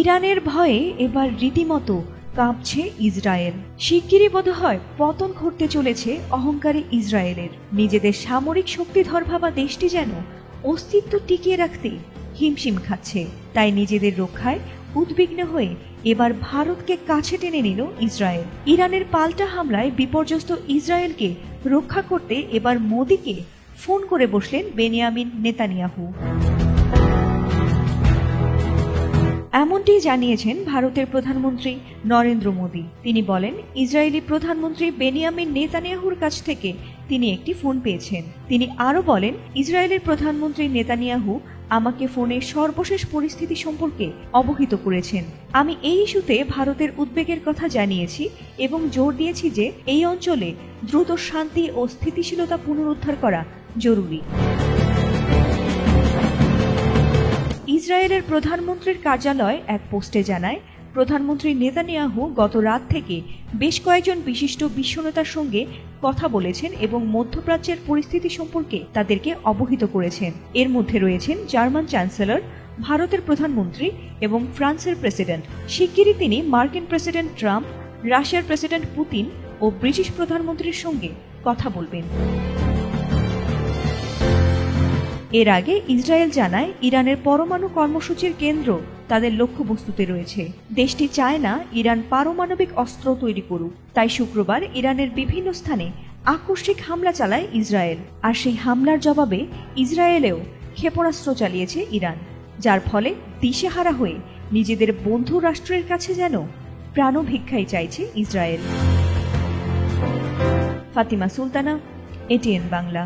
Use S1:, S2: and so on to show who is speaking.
S1: ইরানের ভয়ে এবার রীতিমতো কাঁপছে ইসরায়েল। শিগগিরই বোধহয় পতন ঘটতে চলেছে অহংকারী ইসরায়েলের। নিজেদের সামরিক শক্তিধর ভাবা দেশটি যেন অস্তিত্ব টিকিয়ে রাখতে হিমশিম খাচ্ছে। তাই নিজেদের রক্ষায় উদ্বিগ্ন হয়ে এবার ভারতকে কাছে টেনে নিল ইসরায়েল। ইরানের পাল্টা হামলায় বিপর্যস্ত ইসরায়েলকে রক্ষা করতে এবার মোদিকে ফোন করে বসলেন বেনিয়ামিন নেতানিয়াহু। এমনটি জানিয়েছেন ভারতের প্রধানমন্ত্রী নরেন্দ্র মোদী। তিনি বলেন, ইসরায়েলি প্রধানমন্ত্রী বেনিয়ামিন নেতানিয়াহুর কাছ থেকে তিনি একটি ফোন পেয়েছেন। তিনি আরও বলেন, ইসরায়েলের প্রধানমন্ত্রী নেতানিয়াহু আমাকে ফোনে সর্বশেষ পরিস্থিতি সম্পর্কে অবহিত করেছেন। আমি এই ইস্যুতে ভারতের উদ্বেগের কথা জানিয়েছি এবং জোর দিয়েছি যে এই অঞ্চলে দ্রুত শান্তি ও স্থিতিশীলতা পুনরুদ্ধার করা জরুরি। ইসরায়েলের প্রধানমন্ত্রীর কার্যালয় এক পোস্টে জানায়, প্রধানমন্ত্রী নেতানিয়াহু গত রাত থেকে বেশ কয়েকজন বিশিষ্ট বিশ্বনেতার সঙ্গে কথা বলেছেন এবং মধ্যপ্রাচ্যের পরিস্থিতি সম্পর্কে তাদেরকে অবহিত করেছেন। এর মধ্যে রয়েছেন জার্মান চ্যান্সেলর, ভারতের প্রধানমন্ত্রী এবং ফ্রান্সের প্রেসিডেন্ট। শিগগিরই তিনি মার্কিন প্রেসিডেন্ট ট্রাম্প, রাশিয়ার প্রেসিডেন্ট পুতিন ও ব্রিটিশ প্রধানমন্ত্রীর সঙ্গে কথা বলবেন। এর আগে ইসরায়েল জানায়, ইরানের পরমাণু কর্মসূচির কেন্দ্র তাদের লক্ষ্যবস্তুতে রয়েছে। দেশটি চায় না ইরান পারমাণবিক অস্ত্র তৈরি করুক। তাই শুক্রবার ইরানের বিভিন্ন স্থানে আকস্মিক হামলা চালায় ইসরায়েল। আর সেই হামলার জবাবে ইসরায়েলেও ক্ষেপণাস্ত্র চালিয়েছে ইরান, যার ফলে দিশেহারা হয়ে নিজেদের বন্ধু রাষ্ট্রের কাছে যেন প্রাণভিক্ষাই চাইছে ইসরায়েল। ফাতিমা সুলতানা, এটিএন বাংলা।